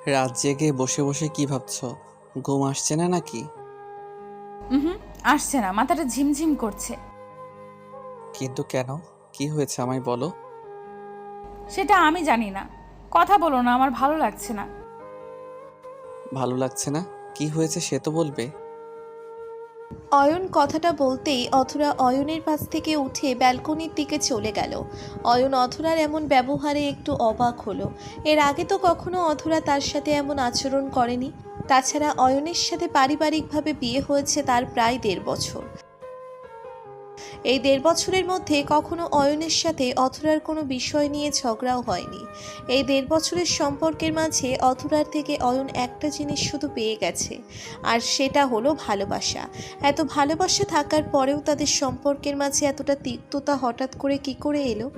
রাত জেগে বসে বসে কি ভাবছো? ঘুম আসছে না নাকি? হুম, আসছে না, মাথাটা ঝিমঝিম করছে। কিন্তু কেন? কি হয়েছে আমায় বলো। সেটা আমি জানি না। কথা বলো না, আমার ভালো লাগছে না। ভালো লাগছে না? কি হয়েছে সে তো বলবে। অয়ন কথাটা বলতেই অথরা অয়নের পাশ থেকে উঠে ব্যালকনির দিকে চলে গেল। অয়ন অথরার এমন ব্যবহারে একটু অবাক হলো। এর আগে তো কখনো অথরা তার সাথে এমন আচরণ করেনি। তাছাড়া অয়নের সাথে পারিবারিকভাবে বিয়ে হয়েছে তার প্রায় ১.৫ বছর। এই ১.৫ বছরের মধ্যে কখনো অয়নের সাথে অথরার কোনো বিষয় নিয়ে ঝগড়াও হয়নি। এই ১.৫ বছরের সম্পর্কের মাঝে অথরার থেকে অয়ন একটা জিনিস শুধু পেয়ে গেছে, আর সেটা হলো ভালোবাসা। এত ভালোবাসা থাকার পরেও তাদের সম্পর্কের মাঝে এতটা তিক্ততা হঠাৎ করে কি করে এলো?